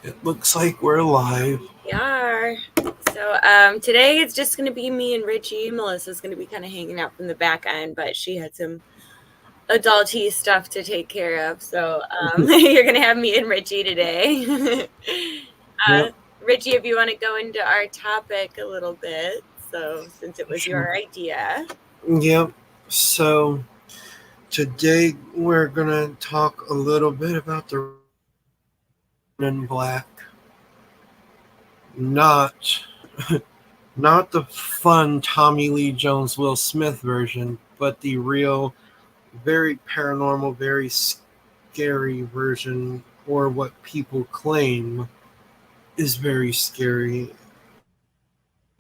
It looks like we're live. We are. So today it's just going to be me and Richie. Melissa's going to be kind of hanging out from the back end, but she had some adulty stuff to take care of. So you're going to have me and Richie today. uh, Yep, Richie, if you want to go into our topic a little bit. So since it was sure. your idea. Yep. So today we're gonna talk a little bit about the Men in Black. Not not the fun Tommy Lee Jones Will Smith version, but the real, very paranormal, very scary version, or what people claim is very scary.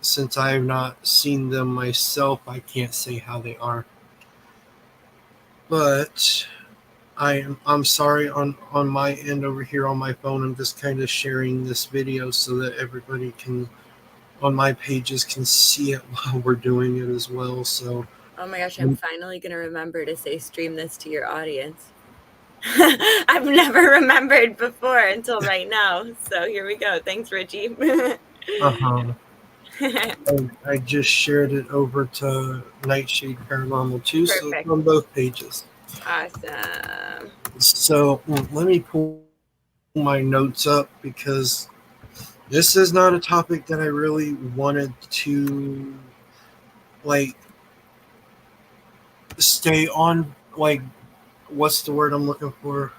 Since I have not seen them myself, I can't say how they are. But I'm sorry on my end over here on my phone. I'm just kind of sharing this video so that everybody can on my pages can see it while we're doing it as well. So Oh my gosh, I'm finally going to remember to say stream this to your audience. I've never remembered before until right now. So here we go. Thanks, Richie. uh-huh. I just shared it over to Nightshade Paranormal too, so it's Perfect. on both pages. Awesome. So let me pull my notes up because this is not a topic that I really wanted to like stay on. Like, what's the word I'm looking for?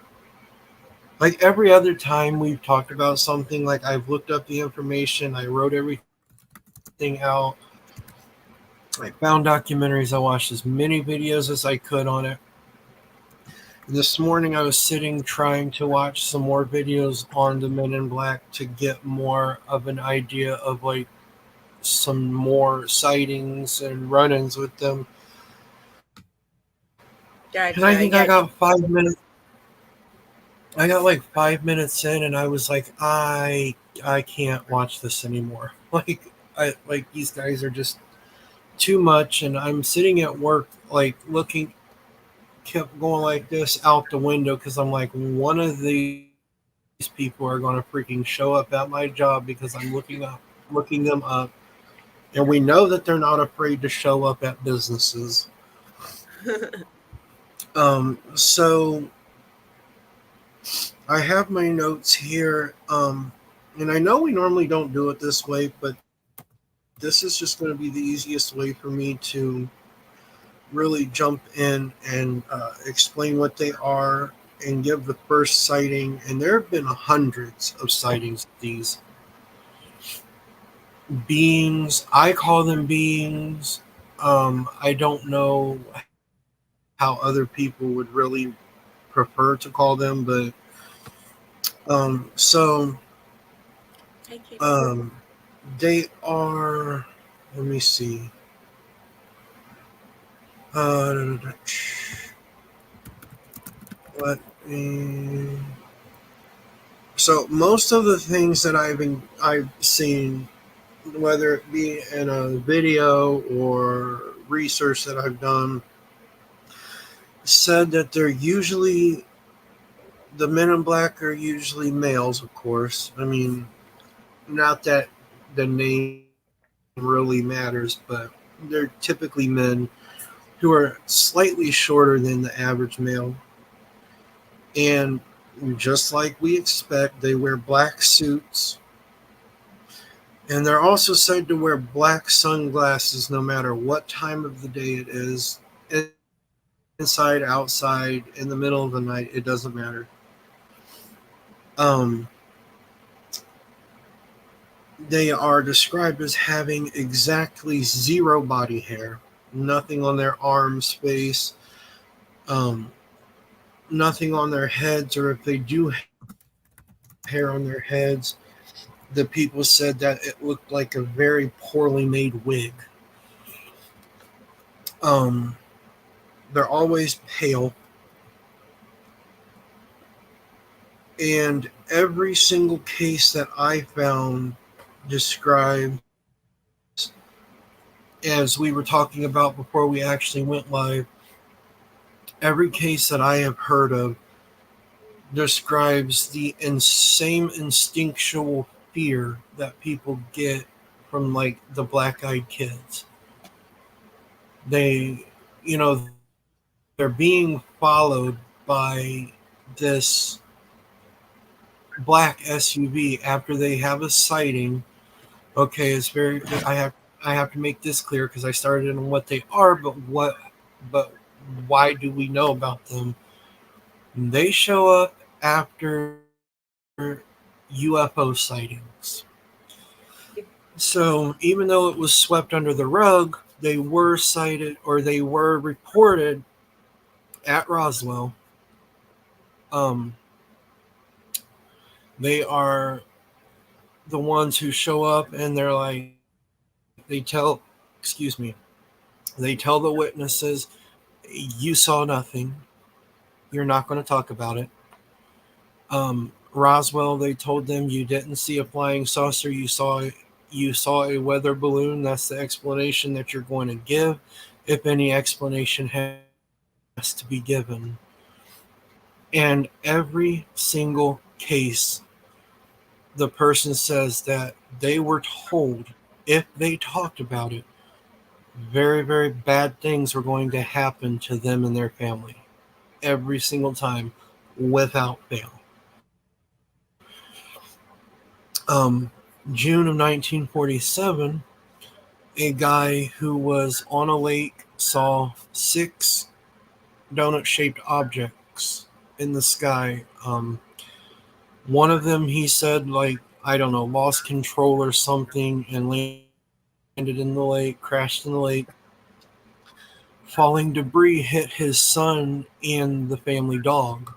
Like every other time we've talked about something, like I've looked up the information, I wrote everything out, I found documentaries, I watched as many videos as I could on it. This morning I was sitting trying to watch some more videos on the Men in Black to get more of an idea of like some more sightings and run-ins with them. And I Gotcha. think I Yeah. got 5 minutes. I got like 5 minutes in, and I was like, I can't watch this anymore. Like these guys are just too much, and I'm sitting at work like looking, kept going like this out the window because I'm like, one of these people are going to freaking show up at my job because I'm looking them up, and we know that they're not afraid to show up at businesses. So I have my notes here, and I know we normally don't do it this way, but this is just going to be the easiest way for me to really jump in and explain what they are and give the first sighting. And there have been hundreds of sightings of these beings. I call them beings. I don't know how other people would really prefer to call them, but so I can't. um, they are. Let me see. Uh, let me. So most of the things that I've seen, whether it be in a video or research that I've done, said that they're usually the men in black are usually males, of course. I mean, not that the name really matters, but they're typically men who are slightly shorter than the average male. And just like we expect, they wear black suits. And they're also said to wear black sunglasses no matter what time of the day it is, inside, outside, in the middle of the night, it doesn't matter. Um, they are described as having exactly zero body hair, nothing on their arms, face, um, nothing on their heads, or if they do have hair on their heads, the people said that it looked like a very poorly made wig. Um, they're always pale, and every single case that I found describes, as we were talking about before we actually went live, every case that I have heard of describes the insane instinctual fear that people get from like the black-eyed kids. They, they're being followed by this black SUV after they have a sighting. Okay, it's very. I have to make this clear because I started on what they are, but why do we know about them? They show up after UFO sightings. So even though it was swept under the rug, they were cited or they were reported at Roswell. Um, they are the ones who show up and they're like, excuse me, they tell the witnesses, you saw nothing. You're not going to talk about it. Roswell, they told them you didn't see a flying saucer. You saw a weather balloon. That's the explanation that you're going to give, if any explanation has to be given. And every single case, the person says that they were told if they talked about it, very, very bad things were going to happen to them and their family. Every single time, without fail. June of 1947, a guy who was on a lake saw 6 donut-shaped objects in the sky. One of them, he said, like, I don't know, lost control or something and landed in the lake, crashed in the lake. Falling debris hit his son and the family dog.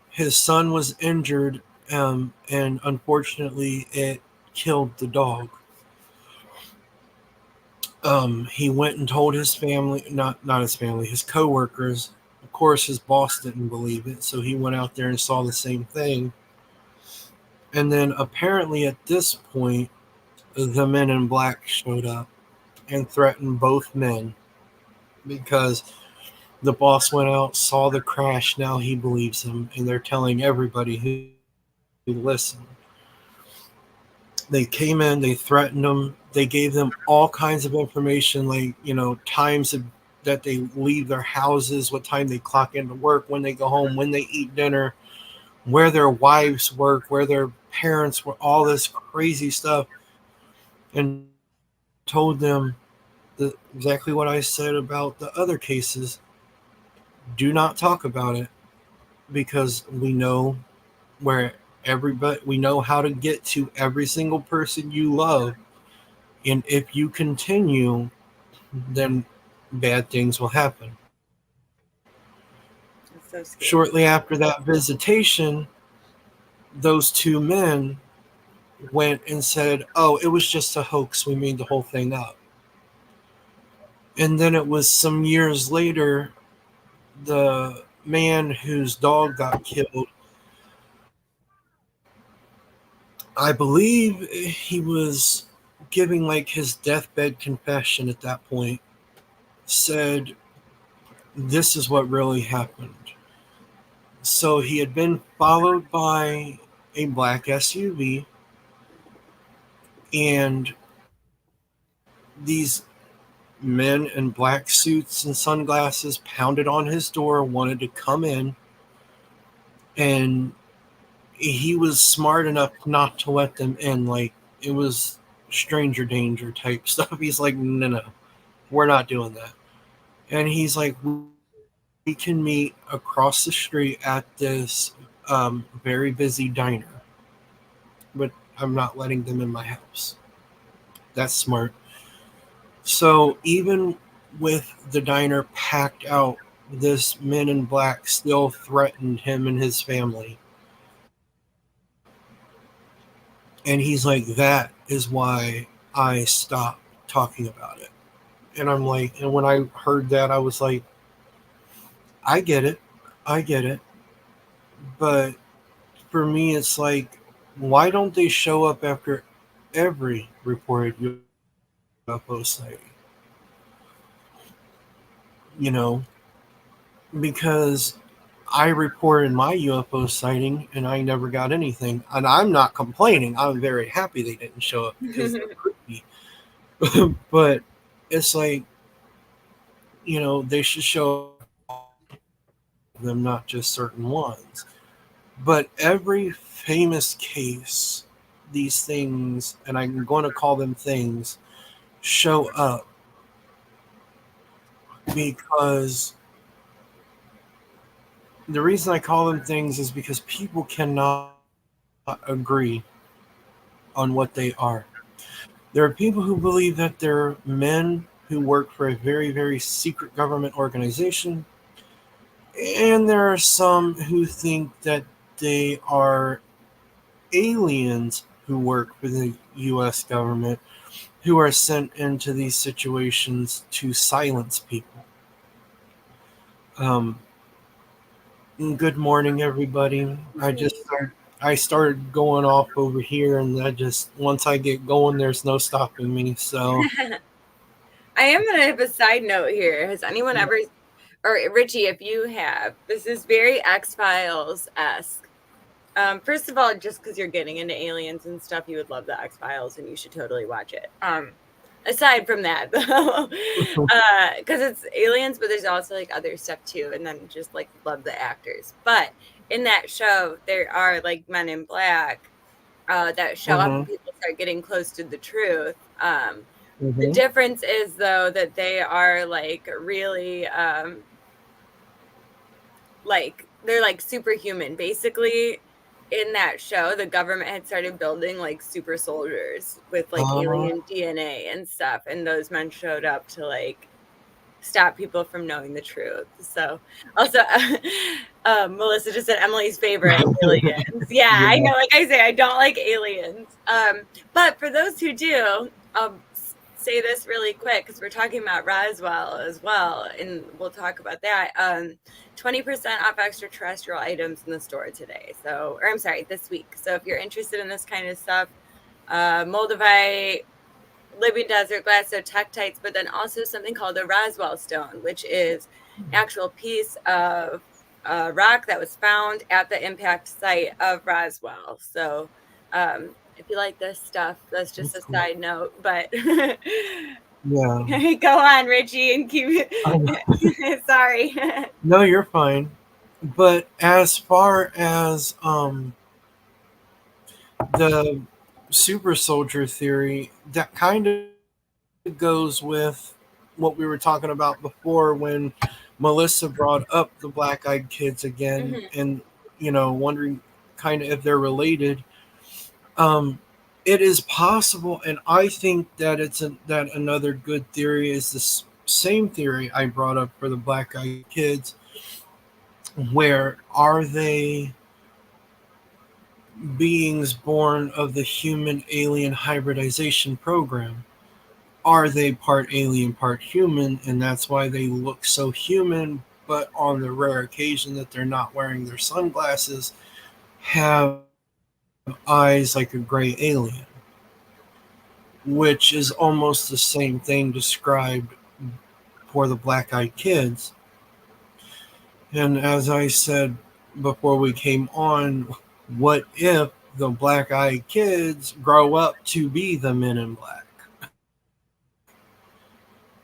His son was injured, and unfortunately, it killed the dog. He went and told his family, not his family, his coworkers. Of course, his boss didn't believe it, so he went out there and saw the same thing. And then apparently at this point, the men in black showed up and threatened both men because the boss went out, saw the crash. Now he believes him, and they're telling everybody who listen. They came in, they threatened them, they gave them all kinds of information, like, that they leave their houses, what time they clock into work, when they go home, when they eat dinner, where their wives work, where their parents were, all this crazy stuff, and told them exactly what I said about the other cases. Do not talk about it because we know where everybody, we know how to get to every single person you love. And if you continue, then bad things will happen. It's so scary. Shortly after that visitation, those 2 men went and said, "Oh, it was just a hoax. We made the whole thing up." And then it was some years later, the man whose dog got killed, I believe he was giving like his deathbed confession at that point, said, "This is what really happened." So he had been followed by a black SUV, and these men in black suits and sunglasses pounded on his door, wanted to come in, and he was smart enough not to let them in. Like, it was stranger danger type stuff. He's like, no, no, we're not doing that. And he's like, we can meet across the street at this very busy diner, but I'm not letting them in my house. That's smart. So even with the diner packed out, this men in black still threatened him and his family. And he's like, that is why I stopped talking about it. And I'm like, and when I heard that, I was like, I get it. I get it. But for me, it's like, why don't they show up after every reported UFO sighting? You know, because I reported my UFO sighting and I never got anything. And I'm not complaining. I'm very happy they didn't show up because they're creepy. But it's like, they should show up them, not just certain ones. But every famous case, these things, and I'm going to call them things, show up because the reason I call them things is because people cannot agree on what they are. There are people who believe that they're men who work for a very, very secret government organization, and there are some who think that they are aliens who work for the US government who are sent into these situations to silence people. Um, Good morning, everybody. I started going off over here, and I just once I get going, there's no stopping me. So, I am going to have a side note here. Has anyone ever, or Richie, if you have, this is very X-Files esque. First of all, just because you're getting into aliens and stuff, you would love the X-Files, and you should totally watch it. Aside from that, though, because it's aliens, but there's also like other stuff too, and then just like love the actors. But in that show, there are like men in black that show up, and people start getting close to the truth. The difference is though that they are like really like they're like superhuman. Basically, in that show, the government had started building like super soldiers with like alien DNA and stuff, and those men showed up to like stop people from knowing the truth. So also Melissa just said Emily's favorite aliens. Yeah, I know, like I say, I don't like aliens. But for those who do, I'll say this really quick because we're talking about Roswell as well, and we'll talk about that. 20% off extraterrestrial items in the store today. So, or I'm sorry, this week. So if you're interested in this kind of stuff, Moldavite, living desert glass, so tektites, but then also something called a Roswell stone, which is an actual piece of rock that was found at the impact site of Roswell. So if you like this stuff, that's just a side note. But yeah. Go on, Richie, and keep. Sorry. No, you're fine. But as far as the super soldier theory, that kind of goes with what we were talking about before when Melissa brought up the black eyed kids again, and wondering kind of if they're related. Um, it is possible, and I think that that another good theory is the same theory I brought up for the black eyed kids. Where are they beings born of the human alien hybridization program? Are they part alien, part human, and that's why they look so human, but on the rare occasion that they're not wearing their sunglasses, have eyes like a gray alien, which is almost the same thing described for the black eyed kids. And as I said before we came on, what if the black eyed kids grow up to be the men in black?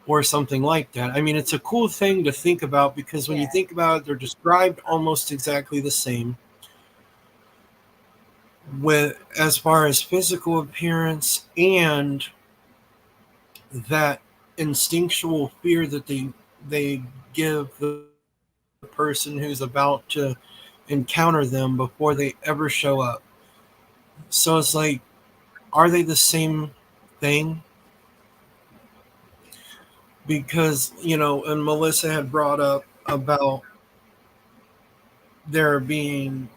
Or something like that. I mean, it's a cool thing to think about because when you think about it, they're described almost exactly the same. With as far as physical appearance and that instinctual fear that they give the person who's about to encounter them before they ever show up. So it's like, are they the same thing? Because and Melissa had brought up about there being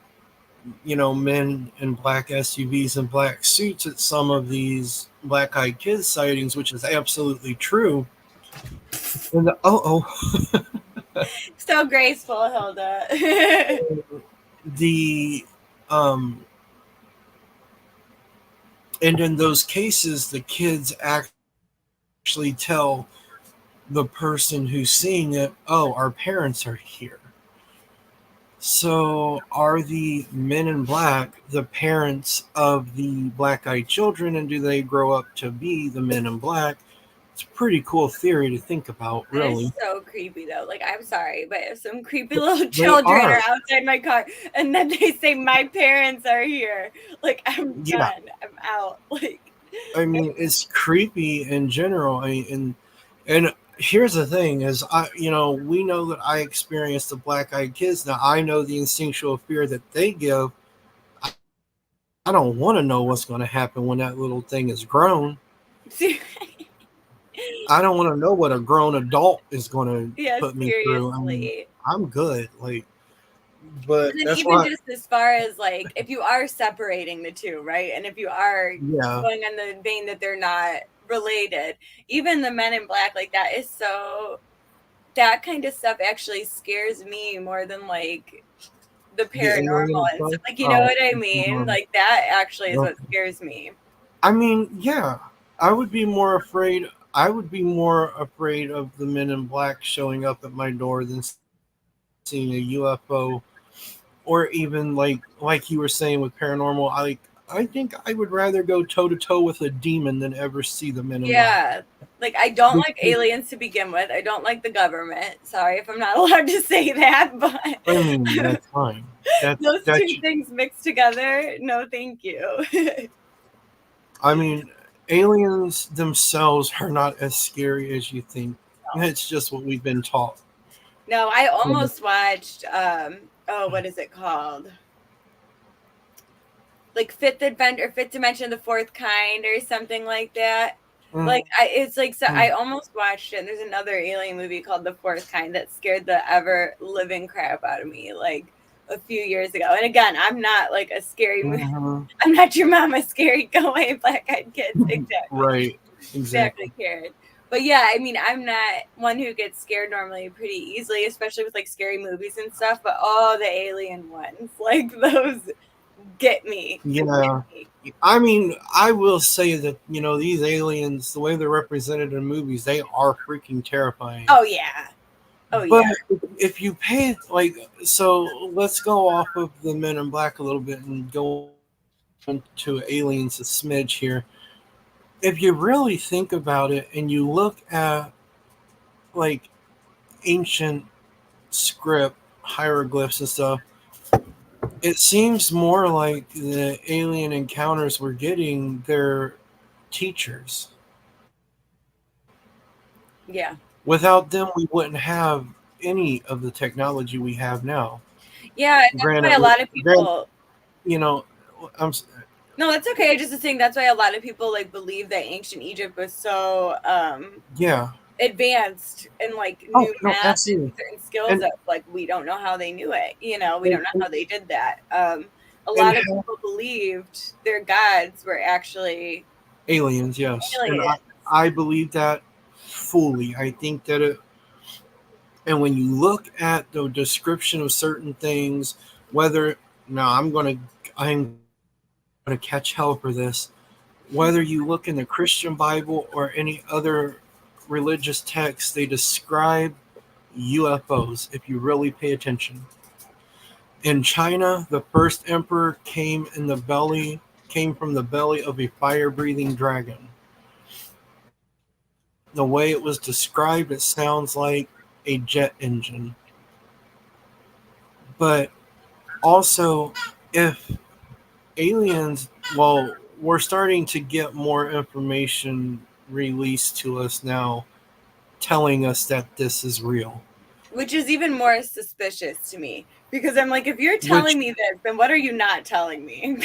men in black SUVs and black suits at some of these black eyed kids sightings, which is absolutely true. And So graceful, Hilda. the and in those cases the kids actually tell the person who's seeing it, oh, our parents are here. So, are the men in black the parents of the black eyed children, and do they grow up to be the men in black? It's a pretty cool theory to think about, That is really. so creepy though. Like, I'm sorry, but if some creepy little They children are are. outside my car and then they say my parents are here, like I'm Yeah. done. I'm out. Like I mean, it's creepy in general. And here's the thing: is we know that I experienced the black eyed kids. Now I know the instinctual fear that they give. I don't want to know what's going to happen when that little thing is grown. I don't want to know what a grown adult is going to yeah, put me through. I mean, seriously. I'm good. But And then that's even why. just as far as like if you are separating the two, right? And if you are Yeah, going on the vein that they're not related, even the men in black, like that is so that kind of stuff actually scares me more than like the the alien paranormal and stuff. stuff. Like, you know Oh, what I mean? Like that actually is what scares me. I mean, yeah, I would be more afraid. I would be more afraid of the men in black showing up at my door than seeing a UFO, or even like you were saying with paranormal. I think I would rather go toe to toe with a demon than ever see the men in black. Yeah. Like I don't like Because, aliens to begin with. I don't like the government. Sorry if I'm not allowed to say that, but I mean, that's fine. those That two things mixed together, no thank you. I mean, aliens themselves are not as scary as you think. It's just what we've been taught. No, I almost watched oh, what is it called? Like Fifth Dimension, the Fourth Kind, or something like that. Like it's like so I almost watched it. And there's another alien movie called The Fourth Kind that scared the ever living crap out of me like a few years ago. And again, I'm not like a scary movie. Mhm. I'm not your mama scary go away black eyed kids. Exactly. Right. Exactly. Exactly, Karen. But yeah, I mean, I'm not one who gets scared normally pretty easily, especially with like scary movies and stuff. But oh, the alien ones, like those get me. Yeah. I mean, I will say that, these aliens, the way they're represented in movies, they are freaking terrifying. Oh yeah. Oh But yeah. if you pay, so let's go off of the Men in Black a little bit and go into aliens a smidge here. If you really think about it and you look at like ancient script, hieroglyphs and stuff, it seems more like the alien encounters we're getting, they're teachers. Yeah. Without them, we wouldn't have any of the technology we have now. Yeah, that's why Granted, a lot of people you know, I'm no, that's okay. I just think that's why a lot of people like believe that ancient Egypt was so yeah. advanced and like Oh new no, math and absolutely. certain skills And that like we don't know how they knew it. You know, we and, don't know and, how they did that. A and lot of people believed their gods were actually aliens, yes, and aliens. I believe that fully. I think that it. And when you look at the description of certain things, whether now I'm gonna catch hell for this. Whether you look in the Christian Bible or any other religious text, they describe UFOs if you really pay attention. In China, the first emperor came from the belly of a fire-breathing dragon. The way it was described, it sounds like a jet engine. But also, if aliens, well, we're starting to get more information released to us now telling us that this is real. Which is even more suspicious to me because I'm like, if you're Which, telling me this, then what are you not telling me?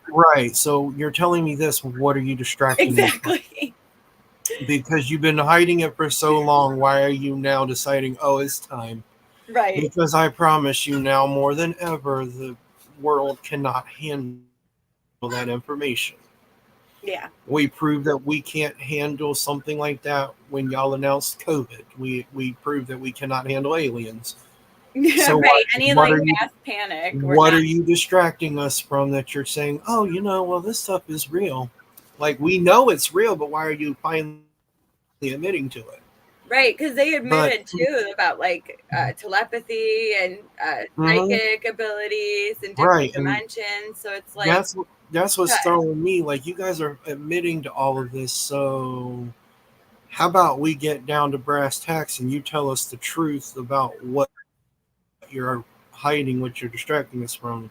right, so you're telling me this, what are you distracting me from? Exactly. Because you've been hiding it for so long, why are you now deciding, oh, it's time? Right. Because I promise you now more than ever, the world cannot handle that information. Yeah. We proved that we can't handle something like that when y'all announced COVID. We proved that we cannot handle aliens. Yeah, So right. Any what like are you mass panic, we're what not. are you distracting us from that you're saying, oh, well, this stuff is real. Like we know it's real, but why are you finally admitting to it? Right, because they But admitted too about like telepathy and mhm, psychic abilities and different right, and dimensions. So it's like, that's what's throwing me. Like you guys are admitting to all of this, so how about we get down to brass tacks and you tell us the truth about what you're hiding, what you're distracting us from.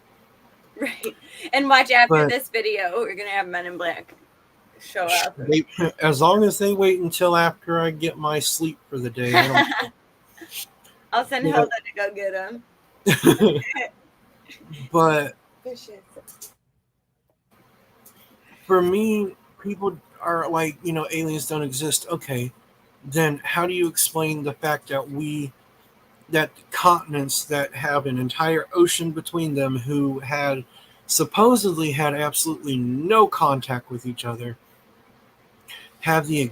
right. And watch after But this video, we're gonna have Men in Black show up. they, as long as they wait until after I get my sleep for the day, I don't. I'll send But, Hilda to go get him. but Vicious. for me, people are like, aliens don't exist. Okay, then how do you explain the fact that continents that have an entire ocean between them who had supposedly had absolutely no contact with each other have the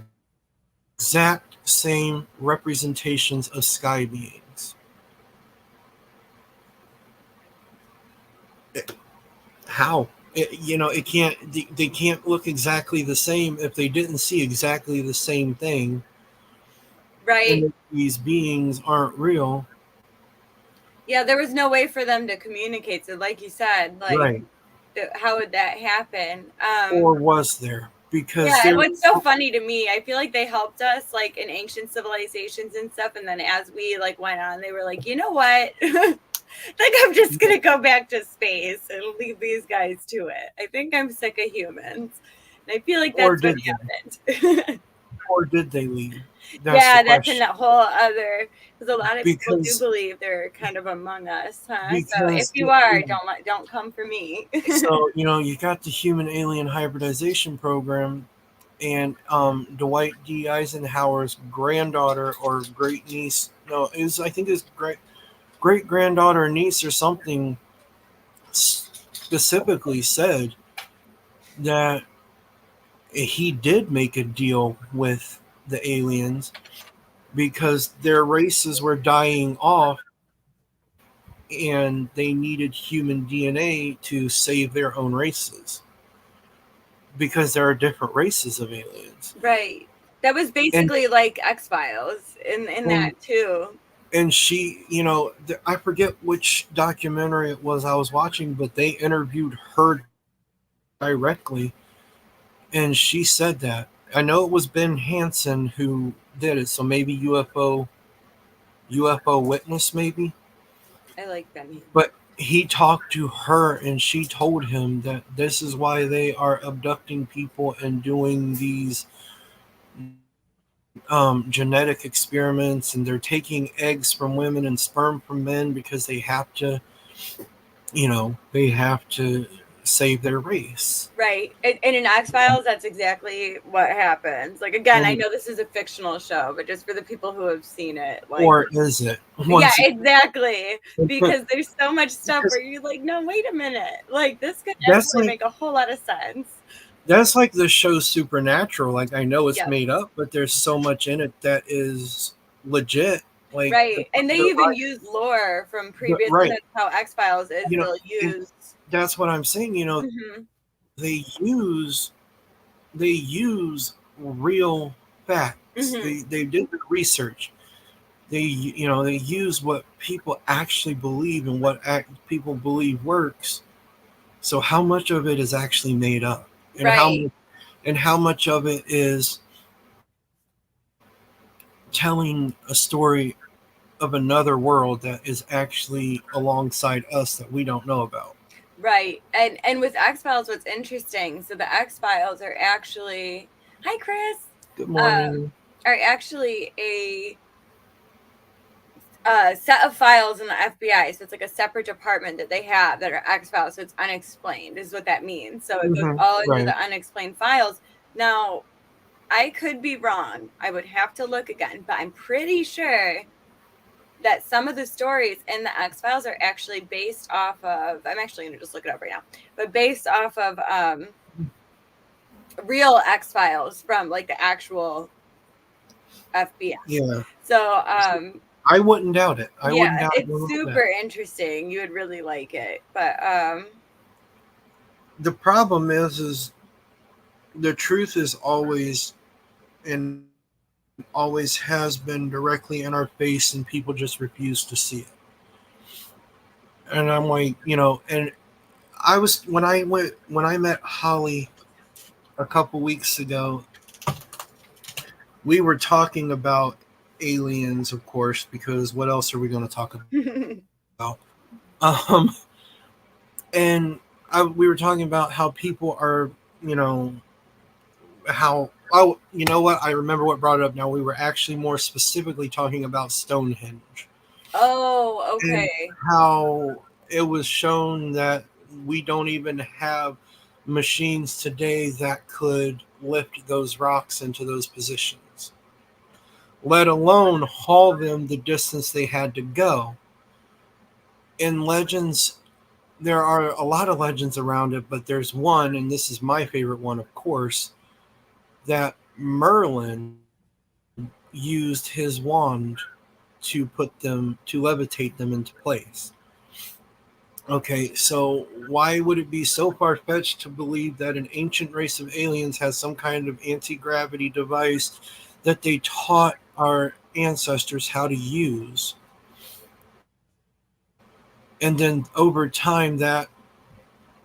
exact same representations of sky beings? How? It can't. They can't look exactly the same if they didn't see exactly the same thing, and Right. if these beings aren't real. Yeah, there was no way for them to communicate. So, like you said, like, Right? how would that happen? Or was there? Because Yeah, and there. what's so funny to me, I feel like they helped us like in ancient civilizations and stuff, and then as we like went on, they were like, you know what? Like I'm just gonna go back to space and leave these guys to it. I think I'm sick of humans. And I feel like Or that's what did they? happened. Or did they leave? That's the Yeah, that's in question. a whole other, because a lot of people do Because believe they're kind of among us, huh? So if because you are, don't come for me. so you got the human alien hybridization program, and Dwight D. Eisenhower's granddaughter or great niece. No, I think his great granddaughter or niece or something specifically said that he did make a deal with the aliens because their races were dying off and they needed human DNA to save their own races because there are different races of aliens. Right. That was And basically like X Files in and that too. and she, I forget which documentary it was I was watching, but they interviewed her directly, and she said that. I know it was Ben Hansen who did it, so maybe UFO witness, maybe. I like Ben. But he talked to her, and she told him that this is why they are abducting people and doing these genetic experiments, and they're taking eggs from women and sperm from men because they have to save their race. Right. And in X Files, that's exactly what happens. Like again, I And know this is a fictional show, but just for the people who have seen it, like or is it yeah, once exactly. again, Because there's so much stuff because where you're like, no, wait a minute. Like this could that's actually like make a whole lot of sense. the show Supernatural. Like I know it's Yep. made up, but there's so much in it that is legit. Like Right. And they even use lore from previous, and right, that's how X Files is. you know, They'll and use that's what I'm saying. Mhm. They use real facts. Mhm. They did the research. They use what people actually believe and what people believe works. So how much of it is actually made up, and Right. how much of it is telling a story of another world that is actually alongside us that we don't know about? Right. And with X Files, what's interesting, so the X Files are actually, hi Chris, Good um, morning. are actually a set of files in the FBI. So it's like a separate department that they have that are X Files. So it's unexplained, is what that means. So it goes all into Right. the unexplained files. Now, I could be wrong. I would have to look again, but I'm pretty sure that some of the stories in the X Files are actually based off of. I'm actually going to just look it up right now, but based off of real X Files from like the actual FBI. Yeah. So I wouldn't doubt it. I yeah, wouldn't doubt it it's one little bit. super interesting. You would really like it. But The problem is the truth is always in always has been directly in our face, and people just refuse to see it. And I'm like, and I was when I met Holly a couple weeks ago, we were talking about aliens, of course, because what else are we going to talk about? Um, and we were talking about how people are, you know, how you know what? I remember what brought it up. Now we were actually more specifically talking about Stonehenge Oh, and okay. how it was shown that we don't even have machines today that could lift those rocks into those positions, let alone haul them the distance they had to go. In legends, there are a lot of legends around it, but there's one, and this is my favorite one, of course, that Merlin used his wand to levitate them into place. Okay, so why would it be so far fetched to believe that an ancient race of aliens has some kind of anti gravity device that they taught our ancestors how to use? And then over time, that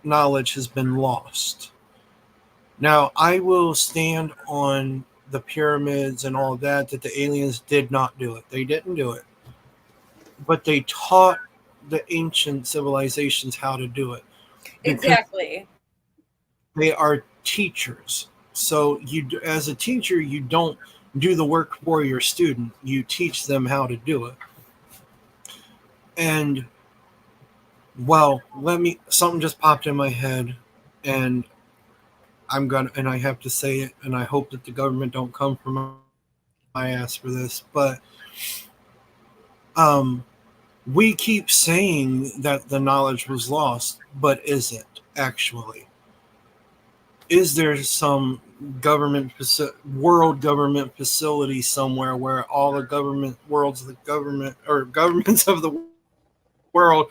knowledge has been lost. Now, I will stand on the pyramids and all that the aliens did not do it. They didn't do it. But they taught the ancient civilizations how to do it because Exactly. they are teachers. So as a teacher, you don't do the work for your student. You teach them how to do it. And well, let me something just popped in my head, and I have to say it, and I hope that the government don't come for my ass for this, but um we keep saying that the knowledge was lost, but is it actually? Is there some world government facility somewhere where all the government worlds of the government or governments of the world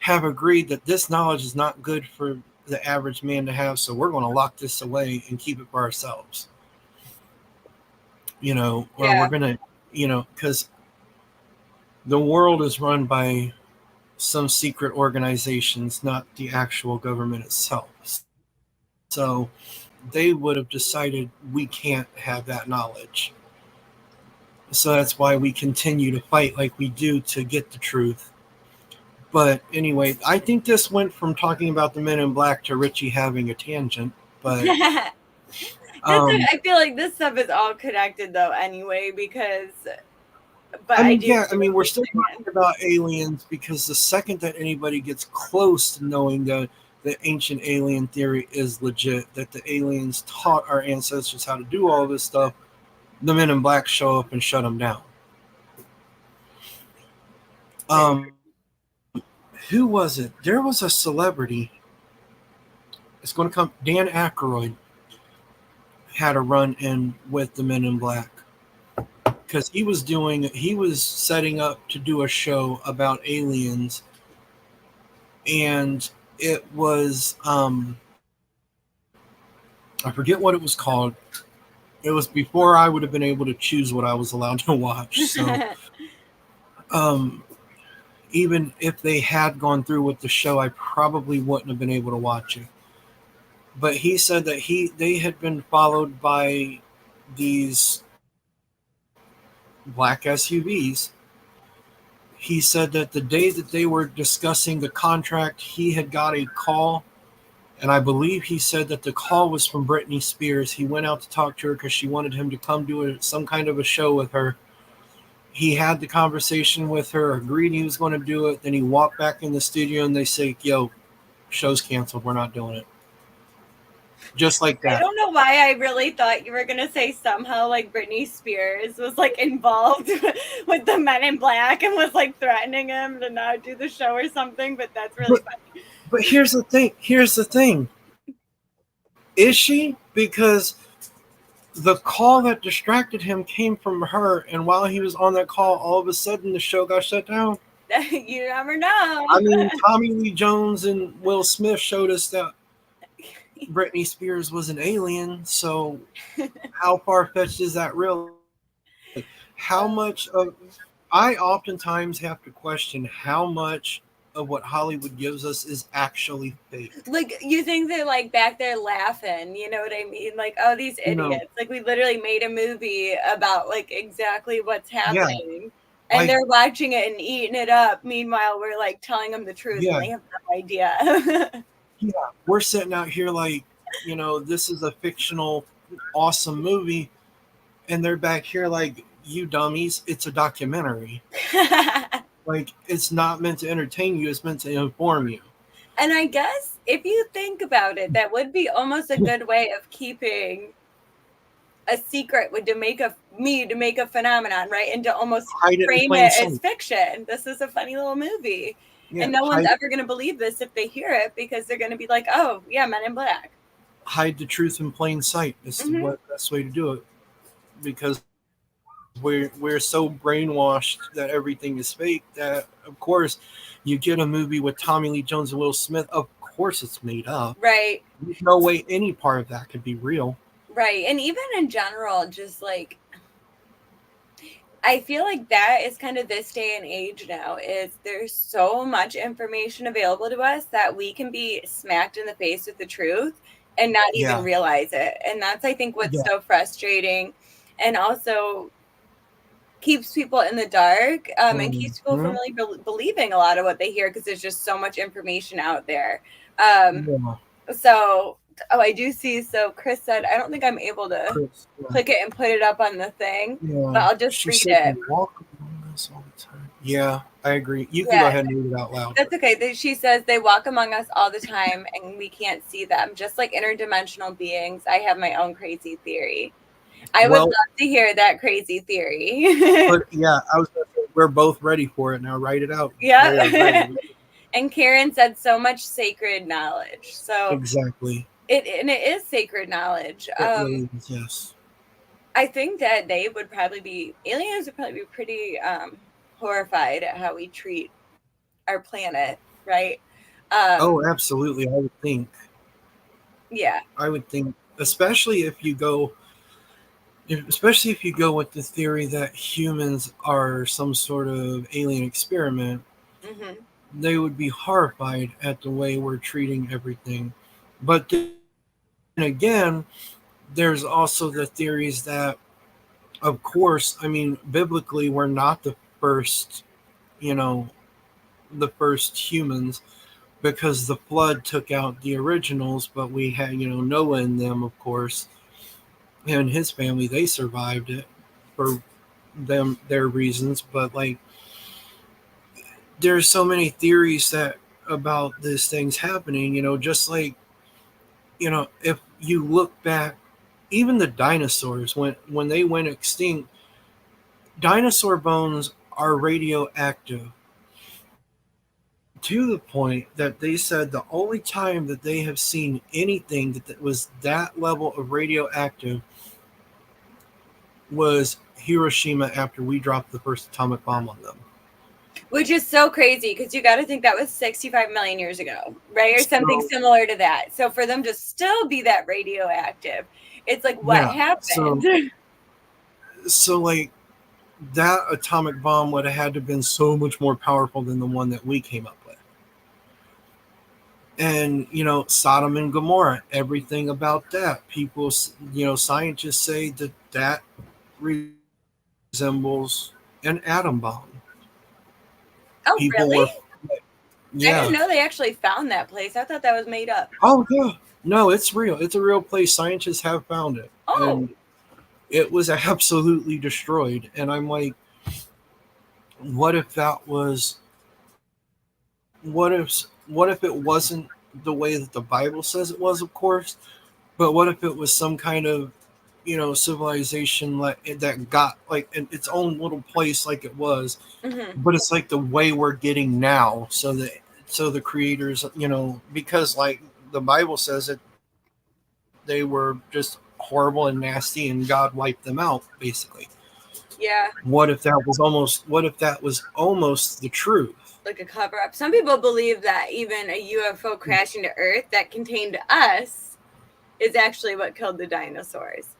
have agreed that this knowledge is not good for the average man to have, so we're going to lock this away and keep it for ourselves? Or we're Yeah. going to, because the world is run by some secret organizations, not the actual government itself. So they would have decided we can't have that knowledge. So that's why we continue to fight like we do to get the truth. But anyway, I think this went from talking about the Men in Black to Richie having a tangent. But um, I feel like this stuff is all connected though anyway because but I I mean, do yeah, I see what mean, we're you're still saying. talking about aliens because the second that anybody gets close to knowing that the ancient alien theory is legit, that the aliens taught our ancestors how to do all this stuff, the Men in Black show up and shut them down. Very Who was it? There was a celebrity. It's going to come. Dan Aykroyd had a run in with the Men in Black because he was setting up to do a show about aliens, and it was I forget what it was called. It was before I would have been able to choose what I was allowed to watch. So good. um, even if they had gone through with the show, I probably wouldn't have been able to watch it. But he said that they had been followed by these black SUVs. He said that the day that they were discussing the contract, he had got a call, and I believe he said that the call was from Britney Spears. He went out to talk to her because she wanted him to come do some kind of a show with her. He had the conversation with her, agreed he was going to do it. Then he walked back in the studio, and they say, "Yo, show's canceled. We're not doing it." Just like I that. don't know why I really thought you were gonna say somehow like Britney Spears was like involved with the Men in Black and was like threatening him to not do the show or something, but that's really But funny. but here's the thing. Here's the thing. Is she? Because the call that distracted him came from her, and while he was on that call, all of a sudden the show got shut down. You never know. I mean, Tommy Lee Jones and Will Smith showed us that Britney Spears was an alien. So how far fetched is that really? how much of I oftentimes have to question how much of what Hollywood gives us is actually fake. Like, you think they're like back there laughing, you know what I mean? Like, oh, these You know, idiots. Like, we literally made a movie about like exactly what's yeah, happening. And like they're watching it and eating it up. Meanwhile, we're like telling them the truth and yeah, they have no idea. yeah. We're sitting out here like, this is a fictional, awesome movie, and they're back here like, you dummies, it's a documentary. Like, it's not meant to entertain you; it's meant to inform you. And I guess if you think about it, that would be almost a good way of keeping a secret, would to make a phenomenon, right? And to almost Hide it in frame plain it as sight. fiction. This is a funny little movie. Yeah, And no one's hide ever going to believe this if they hear it, because they're going to be like, oh, yeah, Men in Black. hide the truth in plain sight. This is Mm-hmm. what best way to do it, because we're so brainwashed that everything is fake that of course you get a movie with Tommy Lee Jones and Will Smith. Of course, it's made up. Right. There's no way any part of that could be real. Right. And even in general, just like, I feel like that is kind of this day and age now, is there's so much information available to us that we can be smacked in the face with the truth and not even Yeah, realize it. And that's, I think, what's yeah, so frustrating, and also keeps people in the dark, and keeps people from mhm, really believing a lot of what they hear, because there's just so much information out there. Um, yeah. so, oh, I do see. So Chris said, I don't think I'm able to Chris, yeah, click it and put it up on the thing, but yeah. I'll just She read said it. you walk among us all the time. Yeah, I agree. You can go Yeah, ahead and read it out loud. that's okay. She says they walk among us all the time and we can't see them, just like interdimensional beings. I have my own crazy theory. I would Well, love to hear that crazy theory. but yeah, I was gonna say, we're both ready for it now. Write it out. We are Yeah. ready. And Karen said so much sacred knowledge. So Exactly. it is sacred knowledge. It really is, yes. I think that aliens would probably be pretty horrified at how we treat our planet, right? Oh, absolutely. Yeah. I would think, especially if you go with the theory that humans are some sort of alien experiment, Hmm. they would be horrified at the way we're treating everything. But then again, there's also the theories that, of course, I mean, biblically, we're not you know, the first humans, because the flood took out the originals, but we had, Noah and them, of course, and his family, they survived it for their reasons. But like, there's so many theories that about these things happening, just like, if you look back, even the dinosaurs, when they went extinct, dinosaur bones are radioactive, to the point that they said the only time that they have seen anything that was that level of radioactive was Hiroshima, after we dropped the first atomic bomb on them. Which is so crazy, because you got to think that was 65 million years ago, right? Or something So, similar to that. So for them to still be that radioactive, it's like, what yeah. happened? So like, that atomic bomb would have had to have been so much more powerful than the one that we came up with. And, Sodom and Gomorrah, everything about that. People, scientists say that resembles an atom bomb. Oh, People really? were, I didn't yeah. know they actually found that place. I thought that was made up. Oh, yeah. No, it's real. It's a real place. Scientists have found it. Oh, And it was absolutely destroyed. And I'm like, what if that was, what if it wasn't the way that the Bible says it was, of course, but what if it was some kind of, civilization like that got like in its own little place like it was, mm-hmm. but it's like the way we're getting now, so the creators, because like the Bible says it, they were just horrible and nasty and God wiped them out, basically. Yeah. What if that was almost the truth? Like a cover up. Some people believe that even a UFO crashing to Earth that contained us is actually what killed the dinosaurs.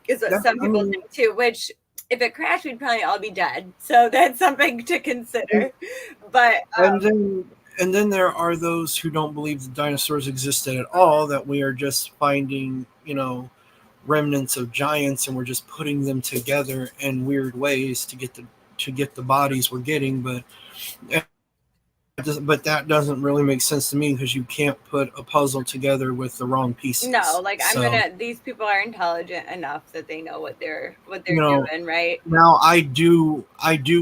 Is what some people think too, which if it crashed, we'd probably all be dead. So that's something to consider. But And then there are those who don't believe the dinosaurs existed at all, that we are just finding, remnants of giants, and we're just putting them together in weird ways to get the bodies we're getting. But that doesn't really make sense to me, because you can't put a puzzle together with the wrong pieces. no, like So, these people are intelligent enough that they know what they're you know, doing, right? now I do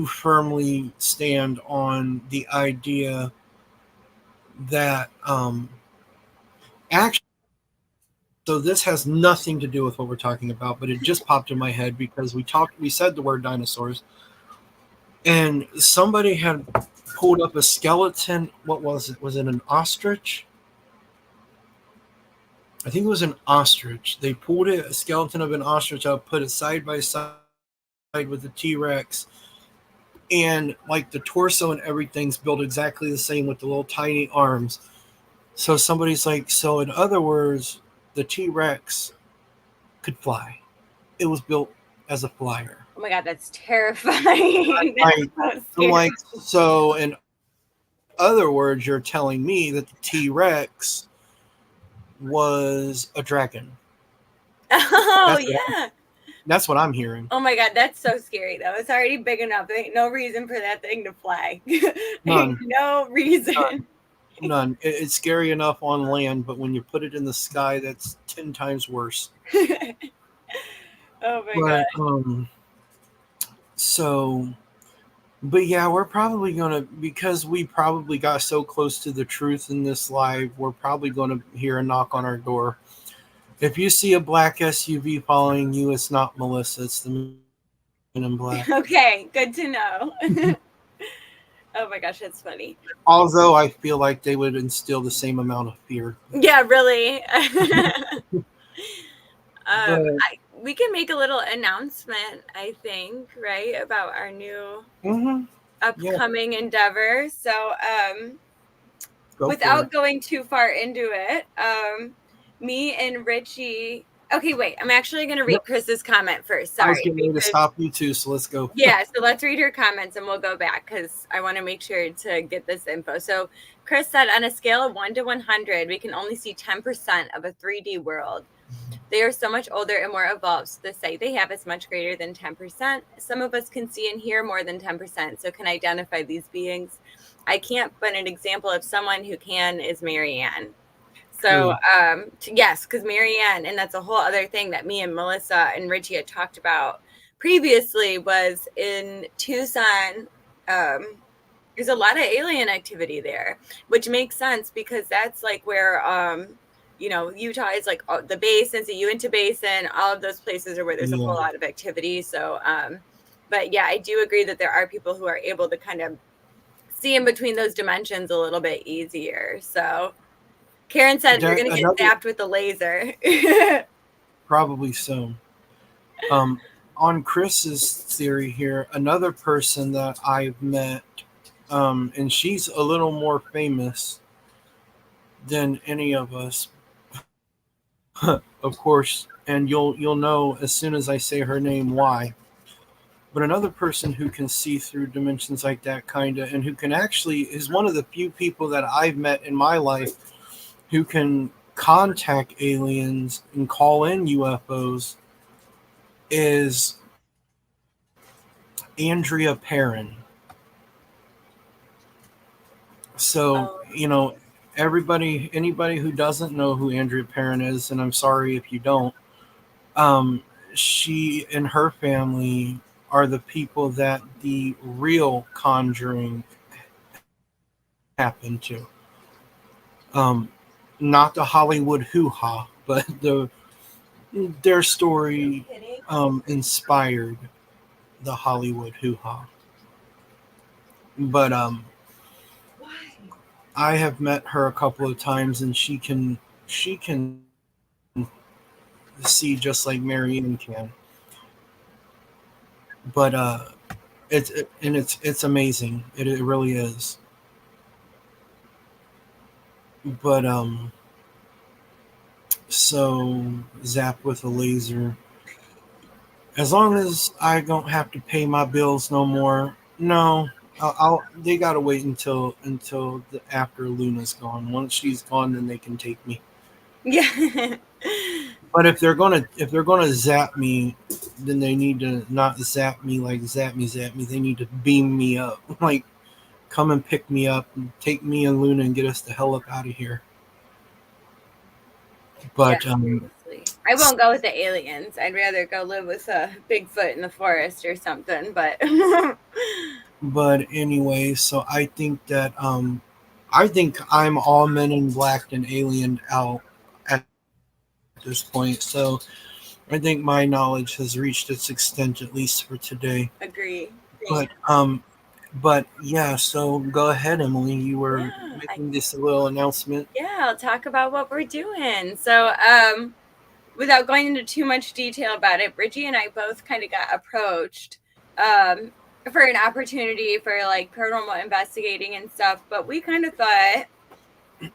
firmly stand on the idea that actually, so this has nothing to do with what we're talking about, but it just popped in my head because we said the word dinosaurs, and somebody had pulled up a skeleton. What was it? Was it an ostrich? I think it was an ostrich. They pulled a skeleton of an ostrich up, put it side by side with the T-Rex, and like the torso and everything's built exactly the same with the little tiny arms. So somebody's like, so in other words, the T-Rex could fly. It was built as a flyer. Oh my god, that's terrifying. That's so I'm scary. like, so in other words, you're telling me that the T-Rex was a dragon. Oh That's yeah. that's what I'm hearing. Oh my god, that's so scary though. It's already big enough. There ain't no reason for that thing to fly. Ain't None. no reason. None. It's scary enough on land, but when you put it in the sky, that's 10 times worse. Oh my god. But so, but yeah, we're probably gonna, because we probably got so close to the truth in this live, we're probably gonna hear a knock on our door. If you see a black SUV following you, it's not Melissa. It's the Men in Black. Okay, good to know. Oh my gosh, that's funny. Although I feel like they would instill the same amount of fear. Yeah, really. But We can make a little announcement, I think, right, about our new yeah, upcoming endeavor. So, go for without it. going too far into it, me and Richie. Okay, wait. I'm actually going to read Yep. Chris's comment first. I was Sorry. getting ready to stop you too, so let's go. Yeah, so let's read her comments and we'll go back because I want to make sure to get this info. So Chris said, on a scale of 1 to 100, we can only see 10% of a 3D world. They are so much older and more evolved, so the sight they have is much greater than 10%. Some of us can see and hear more than 10%, so can identify these beings. I can't, but an example of someone who can is Marianne. So, yes, because Marianne, and that's a whole other thing that me and Melissa and Richie had talked about previously, was in Tucson. There's a lot of alien activity there, which makes sense because that's like where, Utah is like the basin, the Uinta Basin, all of those places are where there's a whole lot of activity. So, but yeah, I do agree that there are people who are able to kind of see in between those dimensions a little bit easier. So, Karen said you're going to get zapped with a laser. Probably so. On Chris's theory here, another person that I've met, and she's a little more famous than any of us, of course, and you'll know as soon as I say her name why. But another person who can see through dimensions like that, kind of, and who can actually is one of the few people that I've met in my life who can contact aliens and call in UFOs, is Andrea Perrin. So, anybody who doesn't know who Andrea Perrin is, and I'm sorry if you don't, she and her family are the people that the real conjuring happened to. Not the Hollywood hoo-ha, but their story inspired the Hollywood hoo-ha. But I have met her a couple of times, and she can see just like Marianne can. But it's amazing. It really is. But so zap with a laser. As long as I don't have to pay my bills no more, no, they gotta wait until after Luna's gone. Once she's gone, then they can take me. Yeah. But if they're gonna zap me, then they need to not zap me like zap me. They need to beam me up, like come and pick me up and take me and Luna and get us the hell up out of here. Yeah, But seriously. I won't go with the aliens. I'd rather go live with a Bigfoot in the forest or something, but but anyway, so I think I'm all men in black and alien out at this point. So I think my knowledge has reached its extent at least for today. agree. But but yeah, so go ahead, Emily. You were Yeah, making this little announcement. I'll talk about what we're doing. So, without going into too much detail about it, Bridgie and I both kind of got approached um, for an opportunity for like paranormal investigating and stuff. But we kind of thought,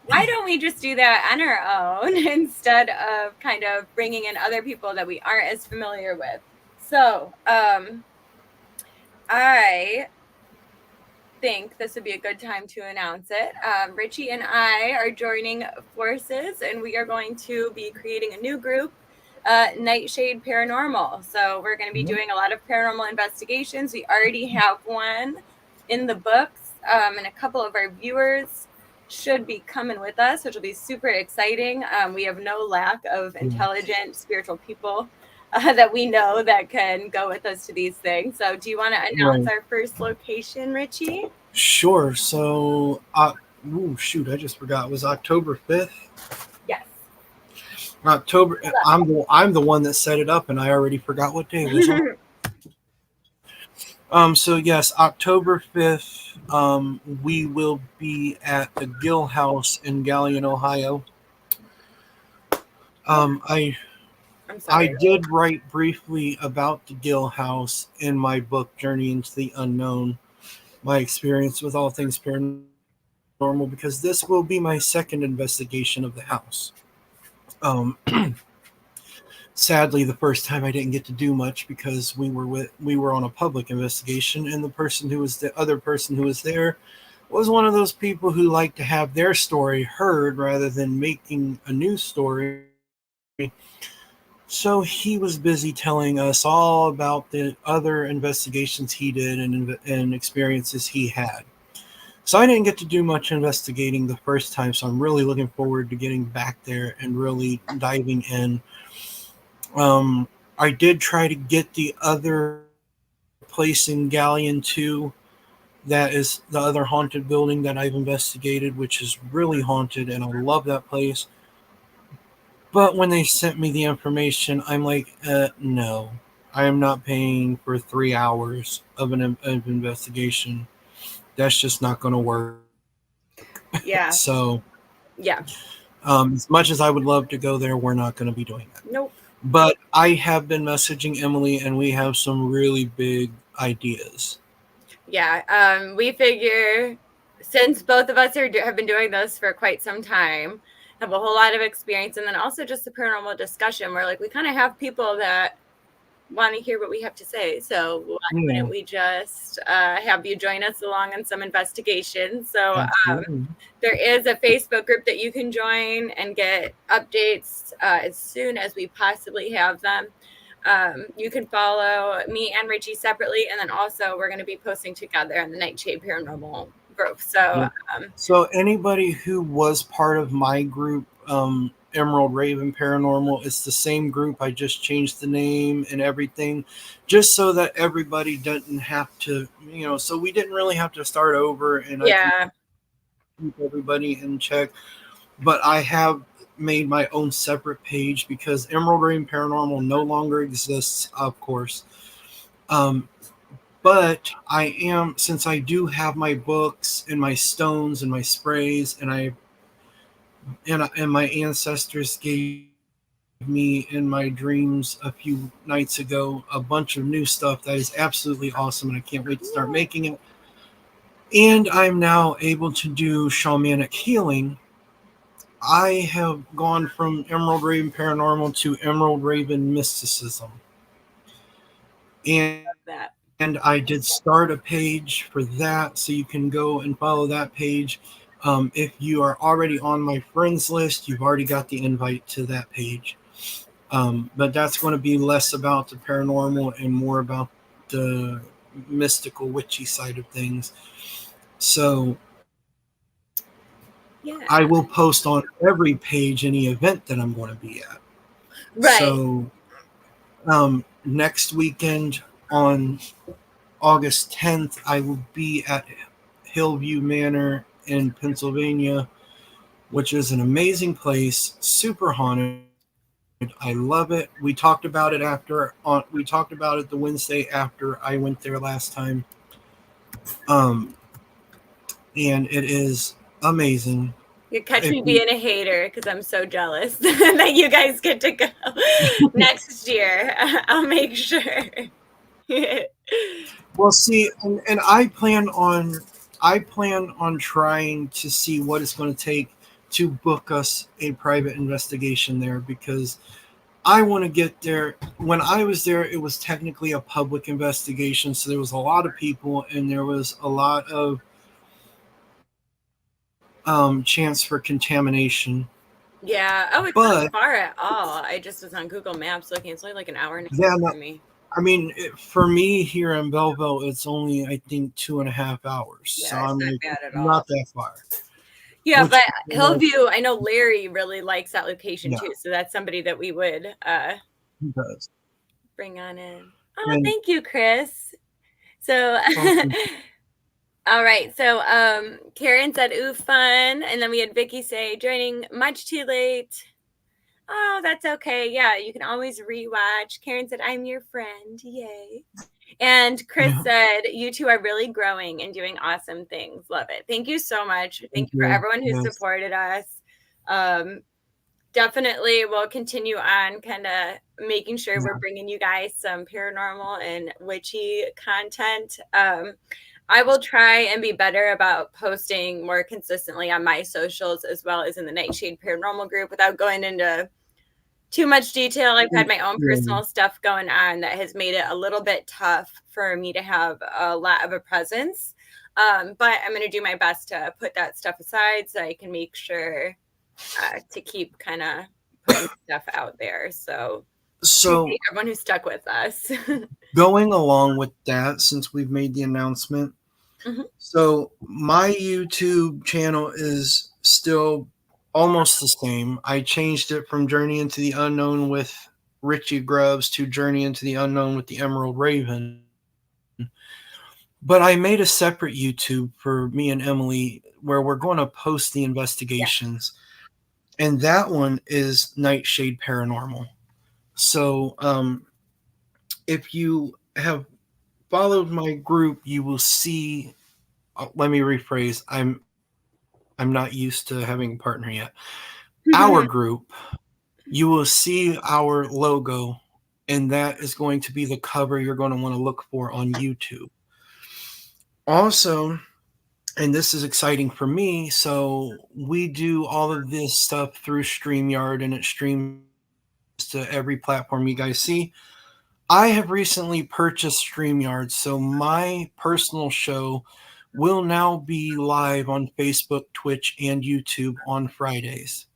why don't we just do that on our own instead of kind of bringing in other people that we aren't as familiar with? So, I think this would be a good time to announce it. Richie and I are joining forces, and we are going to be creating a new group, Nightshade Paranormal. So we're going to be doing a lot of paranormal investigations. We already have one in the books, and a couple of our viewers should be coming with us, which will be super exciting. We have no lack of intelligent, spiritual people that we know that can go with us to these things. So, do you want to announce Right. our first location, Richie? Sure. So, ooh, shoot, I just forgot. It was October 5th. Yes. October. I'm the one that set it up, and I already forgot what day it was on. So yes, October 5th. We will be at the Gill House in Galion, Ohio. I I'm I sorry. did write briefly about the Gill House in my book Journey into the Unknown, my experience with all things paranormal, because this will be my second investigation of the house. Um, Sadly, the first time I didn't get to do much because we were on a public investigation, and the other person who was there was one of those people who like to have their story heard rather than making a new story. So he was busy telling us all about the other investigations he did and experiences he had. So I didn't get to do much investigating the first time, so I'm really looking forward to getting back there and really diving in. I did try to get the other place in Galleon 2. That is the other haunted building that I've investigated, which is really haunted, and I love that place. But when they sent me the information, I'm like, no, I am not paying for 3 hours of investigation. That's just not going to work. So, Yeah. Yeah. as much as I would love to go there, we're not going to be doing that. Nope. But I have been messaging Emily, and we have some really big ideas. Yeah. We figure since both of us have been doing this for quite some time, have a whole lot of experience, and then also just the paranormal discussion where like we kind of have people that want to hear what we have to say. So why Yeah, wouldn't we just have you join us along on some investigations? So absolutely. there is a Facebook group that you can join and get updates as soon as we possibly have them. You can follow me and Richie separately, and then also we're going to be posting together in the Nightshade Paranormal group. So, Yeah. So anybody who was part of my group, Emerald Raven Paranormal, it's the same group. I just changed the name and everything, just so that everybody doesn't have to, so we didn't really have to start over, and I can yeah, keep everybody in check. But I have made my own separate page because Emerald Raven Paranormal no longer exists, of course. Um, but I am, since I do have my books and my stones and my sprays, and my ancestors gave me in my dreams a few nights ago a bunch of new stuff that is absolutely awesome, and I can't wait to start making it. cool. And I'm now able to do shamanic healing. I have gone from Emerald Raven Paranormal to Emerald Raven Mysticism. That. and I did start a page for that, so you can go and follow that page. If you are already on my friends list, you've already got the invite to that page. But that's going to be less about the paranormal and more about the mystical, witchy side of things. So Yeah. I will post on every page any event that I'm going to be at. Right. So next weekend on August 10th, I will be at Hillview Manor in Pennsylvania, which is an amazing place, super haunted. I love it. We talked about it the Wednesday after I went there last time. Um, and it is amazing. You catch If me you, being a hater because I'm so jealous that you guys get to go next year. I'll make sure. well, see, and I plan on trying to see what it's going to take to book us a private investigation there because I want to get there. When I was there, it was technically a public investigation, so there was a lot of people and there was a lot of chance for contamination. Yeah. Oh, it's not But far at all. I just was on Google Maps looking. It's only like an hour and a yeah, half no, for me. I mean, for me here in Belleville, it's only I think 2.5 hours, so Yeah, it's I'm not like bad at all. not that far. Yeah, Which but Hillview, I know Larry really likes that location yeah, too. So that's somebody that we would he does. bring on in. Oh, And thank you, Chris. So awesome. all right. So Karen said, ooh, fun. And then we had Vicky say, joining much too late. Oh, that's okay. Yeah, you can always rewatch. Karen said, I'm your friend. Yay. And Chris Yeah, said, you two are really growing and doing awesome things. Love it. Thank you so much. Thank thank you for you. everyone who Yes. supported us. Um, Definitely we'll continue on kind of making sure we're Yeah. bringing you guys some paranormal and witchy content. I will try and be better about posting more consistently on my socials as well as in the Nightshade Paranormal group without going into too much detail. I've had my own Yeah. personal stuff going on that has made it a little bit tough for me to have a lot of a presence. But I'm going to do my best to put that stuff aside so I can make sure to keep kind of putting stuff out there. So So appreciate everyone who stuck with us. going along with that, since we've made the announcement, Mhm. so my YouTube channel is still almost the same. I changed it from Journey into the Unknown with Richie Grubbs to Journey into the Unknown with the Emerald Raven. But I made a separate YouTube for me and Emily where we're going to post the Yeah. investigations. And that one is Nightshade Paranormal. So if you have followed my group, you will see. Let me rephrase. I'm not used to having a partner yet. Our group, you will see our logo, and that is going to be the cover you're going to want to look for on YouTube. Also, and this is exciting for me, so we do all of this stuff through StreamYard, and it streams to every platform you guys see. I have recently purchased StreamYard, so my personal show will now be live on Facebook, Twitch, and YouTube on Fridays.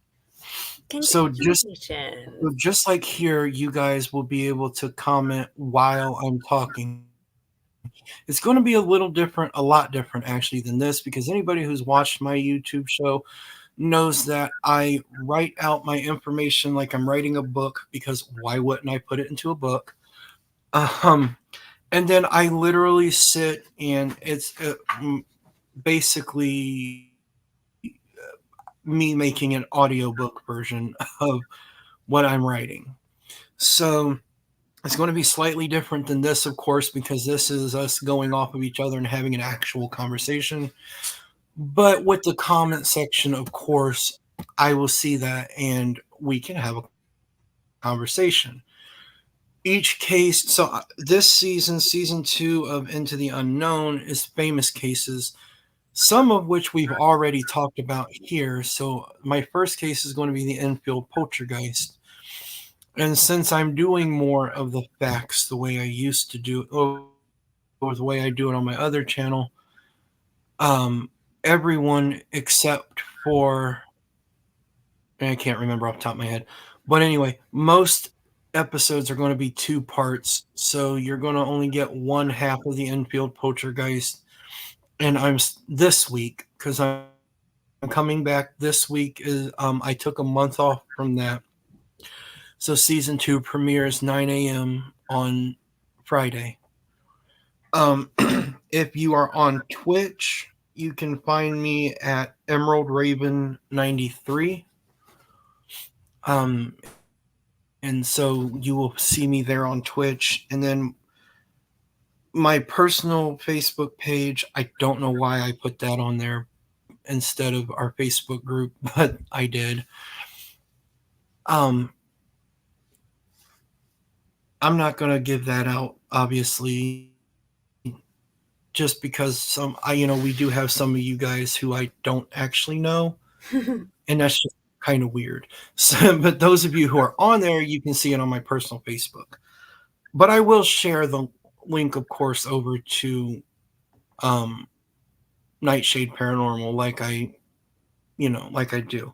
So Congratulations. just like here, you guys will be able to comment while I'm talking. It's going to be a little different, a lot different actually than this, because anybody who's watched my YouTube show knows that I write out my information like I'm writing a book, because why wouldn't I put it into a book? Um, and then I literally sit and it's basically me making an audiobook version of what I'm writing. So it's going to be slightly different than this, of course, because this is us going off of each other and having an actual conversation. But with the comment section, of course, I will see that and we can have a conversation. Each case, so this season, season 2 of Into the Unknown, is famous cases, some of which we've already talked about here. So my first case is going to be the Enfield poltergeist. And since I'm doing more of the facts the way I used to do, or the way I do it on my other channel, everyone except for, I can't remember off the top of my head, but anyway, most episodes are going to be two parts, so you're going to only get one half of the Enfield Poltergeist. And this week, because I'm coming back this week, is I took a month off from that. So season 2 premieres 9 a.m. on Friday. If you are on Twitch, you can find me at Emerald Raven 93. And so you will see me there on Twitch. And then my personal Facebook page, I don't know why I put that on there instead of our Facebook group, but I did. Um, I'm not gonna give that out, obviously, just because we do have some of you guys who I don't actually know, and that's just kind of weird. So, but those of you who are on there, you can see it on my personal Facebook. But I will share the link, of course, over to um, Nightshade Paranormal, like I do.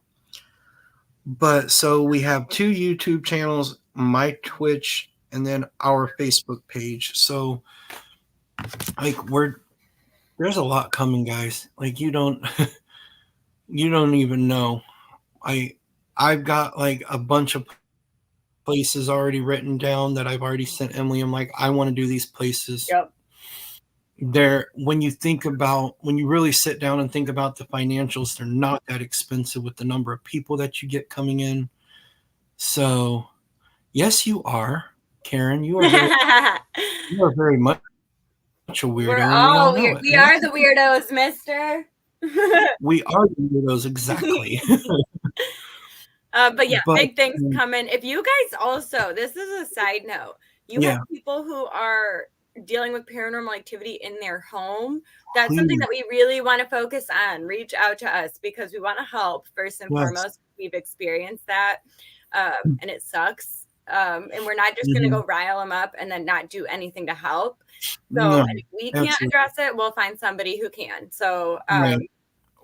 But so we have two YouTube channels, my Twitch, and then our Facebook page. So like there's a lot coming, guys. Like you don't you don't even know. I I've got like a bunch of places already written down that I've already sent Emily. I'm like, I want to do these places. Yep. When you really sit down and think about the financials, they're not that expensive with the number of people that you get coming in. So yes, you are, Karen. You are very much a weirdo, and we all know We're it. And all weird. We are the weirdos, mister. we are the weirdos, exactly. But yeah, But big things coming. If you guys also, this is a side note, you have people who are dealing with paranormal activity in their home, that's something that we really want to focus on. Reach out to us because we want to help first and foremost. We've experienced that, and it sucks. And we're not just going to go rile them up and then not do anything to help. So no, if we can't address it, we'll find somebody who can. So right.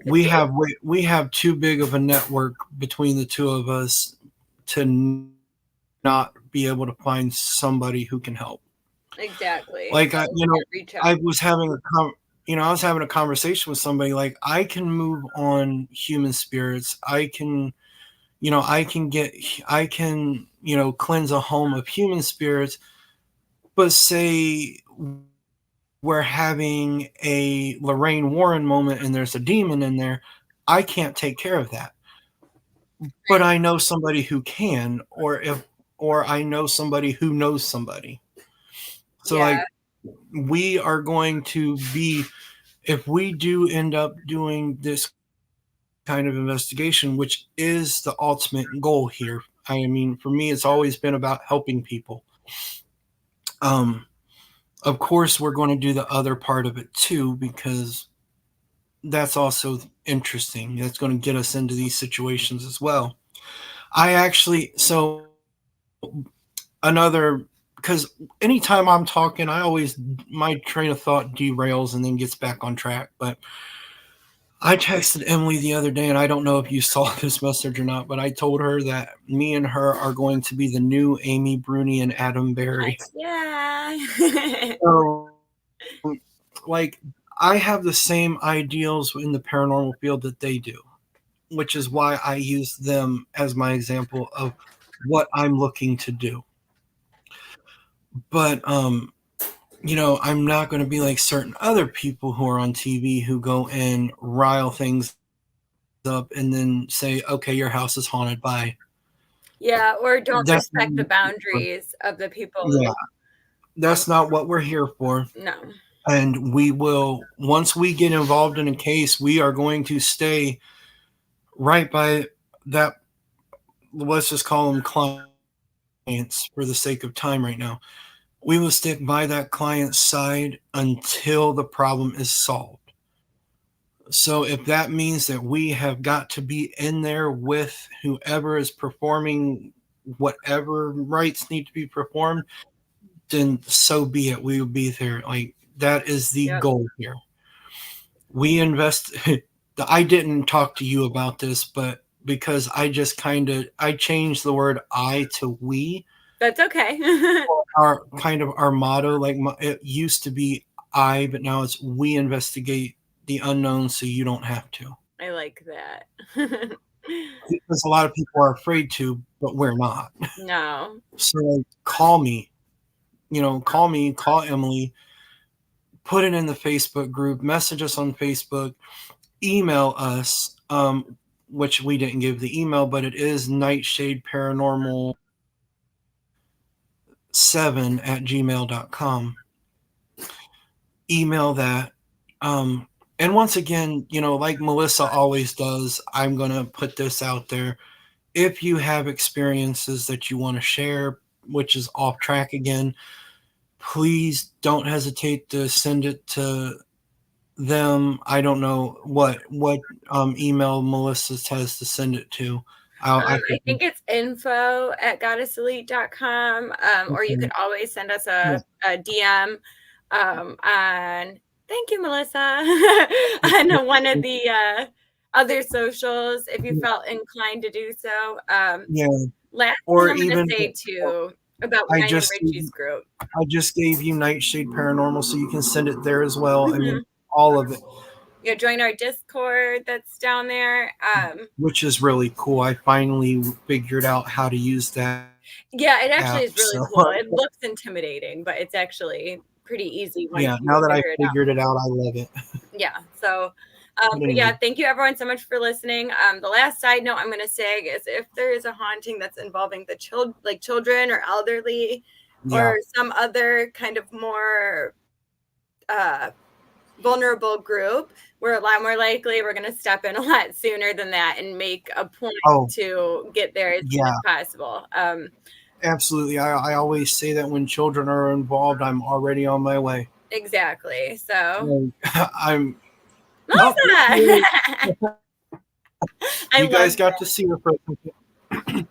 We have too big of a network between the two of us to not be able to find somebody who can help. Exactly. Like reach out. I was having a conversation with somebody like I can move on human spirits. I can cleanse a home of human spirits, but say we're having a Lorraine Warren moment and there's a demon in there, I can't take care of that. But I know somebody who can, or I know somebody who knows somebody. So like we are going to be, if we do end up doing this kind of investigation, which is the ultimate goal here. I mean, for me, it's always been about helping people. Um, of course, we're going to do the other part of it too, because that's also interesting. That's going to get us into these situations as well. Another, because anytime I'm talking, my train of thought derails and then gets back on track. But I texted Emily the other day, and I don't know if you saw this message or not, but I told her that me and her are going to be the new Amy Bruni and Adam Berry. Yeah. So, like, I have the same ideals in the paranormal field that they do, which is why I use them as my example of what I'm looking to do. But I'm not going to be like certain other people who are on TV who go and rile things up and then say, okay, your house is haunted by. Yeah, or don't respect the boundaries of the people. Yeah, that's not what we're here for. No. And we will, once we get involved in a case, we are going to stay right by that. Let's just call them clients for the sake of time right now. We will stick by that client's side until the problem is solved. So if that means that we have got to be in there with whoever is performing whatever rites need to be performed, then so be it. We will be there. Like that is the Yep. goal here. We invest. I didn't talk to you about this, but because I just I changed the word "I" to "we." That's okay. Our kind of our motto, like it used to be "I," but now it's "We investigate the unknown, so you don't have to." I like that. Because a lot of people are afraid to, but we're not. No. So like, call me. Call me, call Emily, put it in the Facebook group, message us on Facebook, email us, which we didn't give the email, but it is Nightshade Paranormal 7@gmail.com. Email that. And once again, like Melissa always does, I'm going to put this out there. If you have experiences that you want to share, which is off track again, please don't hesitate to send it to them. I don't know what email Melissa has to send it to. I I could, think it's info@goddesselite.com. Or you okay. could always send us Yeah. a DM on, thank you, Melissa, on one of the other socials if you felt inclined to do so. Yeah. Last thing Or I'm going to even say too about I mine and just Richie's group. I just gave you Nightshade Paranormal, so you can send it there as well. I Mhm. mean, all of it, You join our Discord that's down there. which is really cool. I finally figured out how to use that Yeah, it app. actually is really So cool. It looks intimidating, but it's actually pretty easy once yeah, you now that I figure it out. figured it out, I love it. Yeah. So, But but yeah, anyway, thank you everyone so much for listening. The last side note I'm going to say is if there is a haunting that's involving the children or elderly, yeah. or some other kind of more uh, vulnerable group, we're a lot more likely we're going to step in a lot sooner than that and make a point Oh, to get there as soon as yeah. possible. Absolutely. I always say that when children are involved, I'm already on my way. Exactly. So, Like, I'm. Oh, there she Melissa, is. I You love guys got to see her for a second.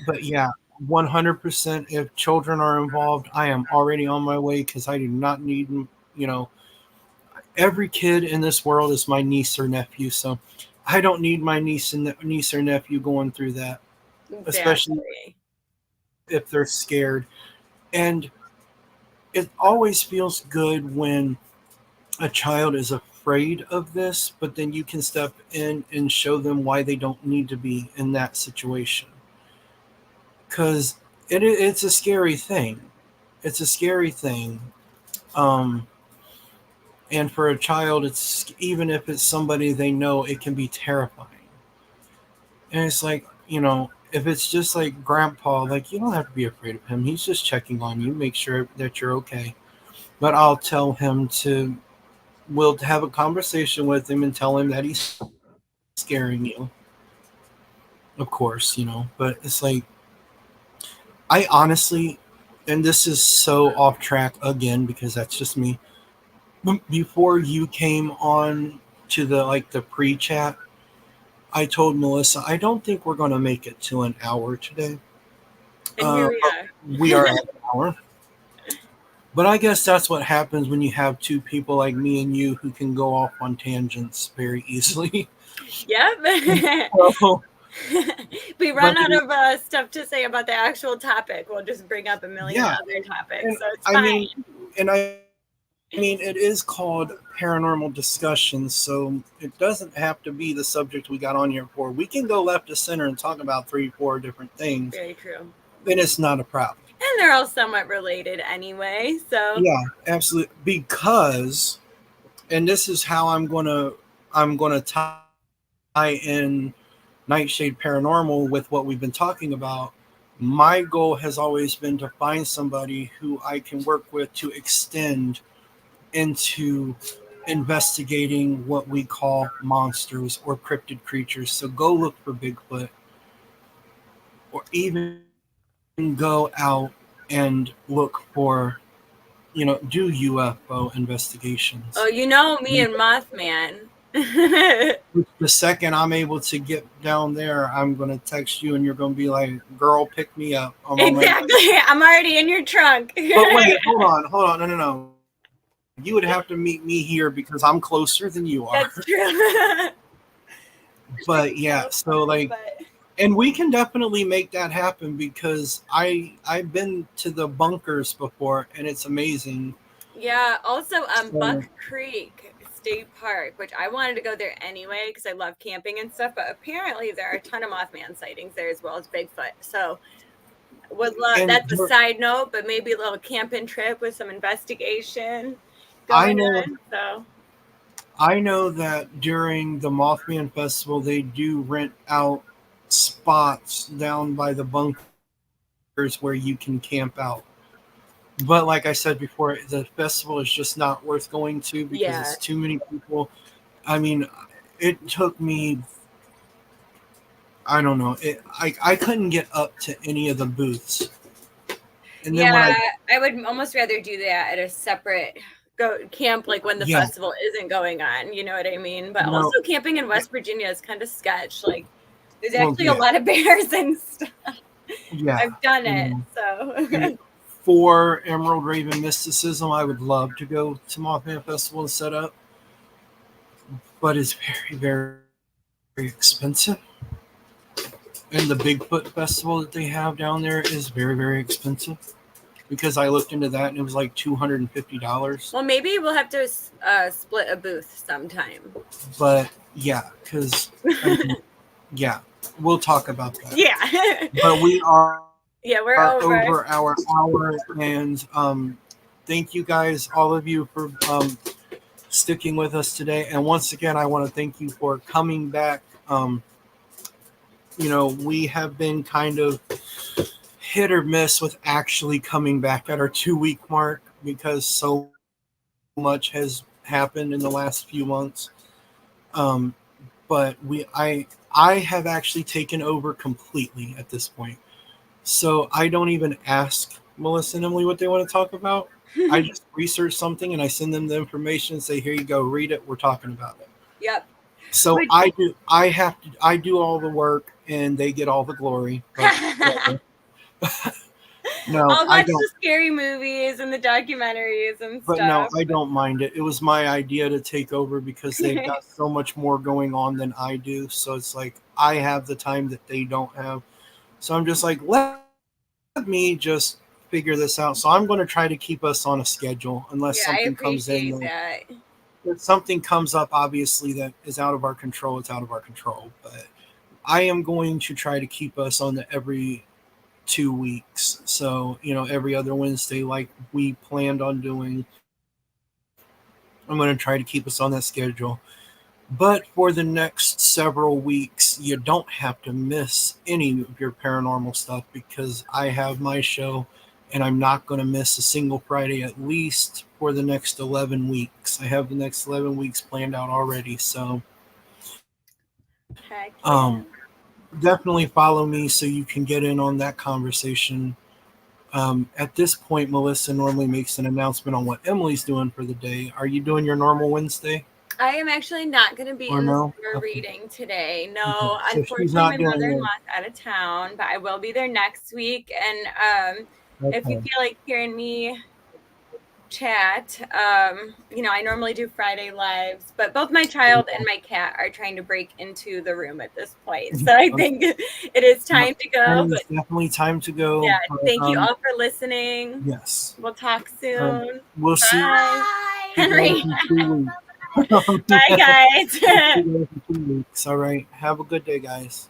But yeah, 100%. If children are involved, I am already on my way because I do not need, you know, every kid in this world is my niece or nephew. So I don't need my niece or nephew going through that, especially exactly. if they're scared. And it always feels good when a child is afraid of this, but then you can step in and show them why they don't need to be in that situation. Because it's a scary thing. It's a scary thing. Um, and for a child, it's even if it's somebody they know, it can be terrifying. And it's like, if it's just like grandpa, like you don't have to be afraid of him. He's just checking on you, make sure that you're okay. But I'll tell him to, we'll have a conversation with him and tell him that he's scaring you, of course, but it's like, I honestly, and this is so off track again because that's just me. Before you came on to the pre-chat, I told Melissa I don't think we're going to make it to an hour today. And here we But are. we are at an hour. But I guess that's what happens when you have two people like me and you who can go off on tangents very easily. Yep. So, We but run out of stuff to say about the actual topic. We'll just bring up a million yeah, other topics. and So it's I fine. mean, and I mean, it is called Paranormal Discussion, so it doesn't have to be the subject we got on here for. We can go left to center and talk about 3, 4 different things, Very true. and it's not a problem. And they're all somewhat related anyway. So Yeah, absolutely. Because, and this is how I'm gonna tie in Nightshade Paranormal with what we've been talking about. My goal has always been to find somebody who I can work with to extend into investigating what we call monsters or cryptid creatures. So go look for Bigfoot or even go out and look for, do UFO oh, investigations. you know me and Mothman. The second I'm able to get down there, I'm gonna text you, and you're gonna be like, "Girl, pick me up." I'm on my way. Exactly. I'm already in your trunk. But wait, hold on, no. You would have to meet me here because I'm closer than you are. That's true. But yeah, so like, and we can definitely make that happen because I've been to the bunkers before, and it's amazing. Yeah. Also, So, Buck Creek State Park, which I wanted to go there anyway because I love camping and stuff. But apparently, there are a ton of Mothman sightings there as well as Bigfoot. So, would love. and That's a side note, but maybe a little camping trip with some investigation going on. So. I know that during the Mothman Festival, they do rent out spots down by the bunkers where you can camp out. But like I said before, the festival is just not worth going to because it's too many people. I mean, it took me, I don't know, I couldn't get up to any of the booths. And then I would almost rather do that at a separate camp, like when the festival isn't going on, you know what I mean? But also camping in West Virginia is kind of sketch. Like there's actually a lot of bears and stuff. Yeah, I've done it. So for Emerald Raven Mysticism, I would love to go to Mothman Festival and set up, but it's very, very, very expensive. And the Bigfoot Festival that they have down there is very, very expensive. Because I looked into that and it was like $250. Well, maybe we'll have to split a booth sometime. But yeah, because yeah, we'll talk about that. Yeah, but we are we're over our hour, and thank you guys, all of you, for sticking with us today. And once again, I want to thank you for coming back. We have been kind of hit or miss with actually coming back at our 2-week mark because so much has happened in the last few months. But I have actually taken over completely at this point. So I don't even ask Melissa and Emily what they want to talk about. I just research something and I send them the information and say, here you go, read it. We're talking about it. Yep. So I do all the work and they get all the glory. But, no, I'll watch the scary movies and the documentaries and stuff. But no, I don't mind it. It was my idea to take over because they've got so much more going on than I do. So it's like I have the time that they don't have. So I'm just like, let me just figure this out. So I'm going to try to keep us on a schedule unless something comes in. If something comes up, obviously, that is out of our control, it's out of our control. But I am going to try to keep us on the every 2 weeks. So, every other Wednesday, like we planned on doing. I'm going to try to keep us on that schedule. But for the next several weeks, you don't have to miss any of your paranormal stuff because I have my show and I'm not going to miss a single Friday at least for the next 11 weeks. I have the next 11 weeks planned out already. So, definitely follow me so you can get in on that conversation. At this point, Melissa normally makes an announcement on what Emily's doing for the day. Are you doing your normal Wednesday? I am actually not going to be in the reading today. No, okay. Unfortunately, my mother-in-law's out of town, but I will be there next week. And if you feel like hearing me chat, I normally do Friday lives, but both my child and my cat are trying to break into the room at this point. So I think it is time to go. It's definitely time to go. Yeah, thank you all for listening. Yes. We'll talk soon. We'll see. Henry. Bye, guys. All right. Have a good day, guys.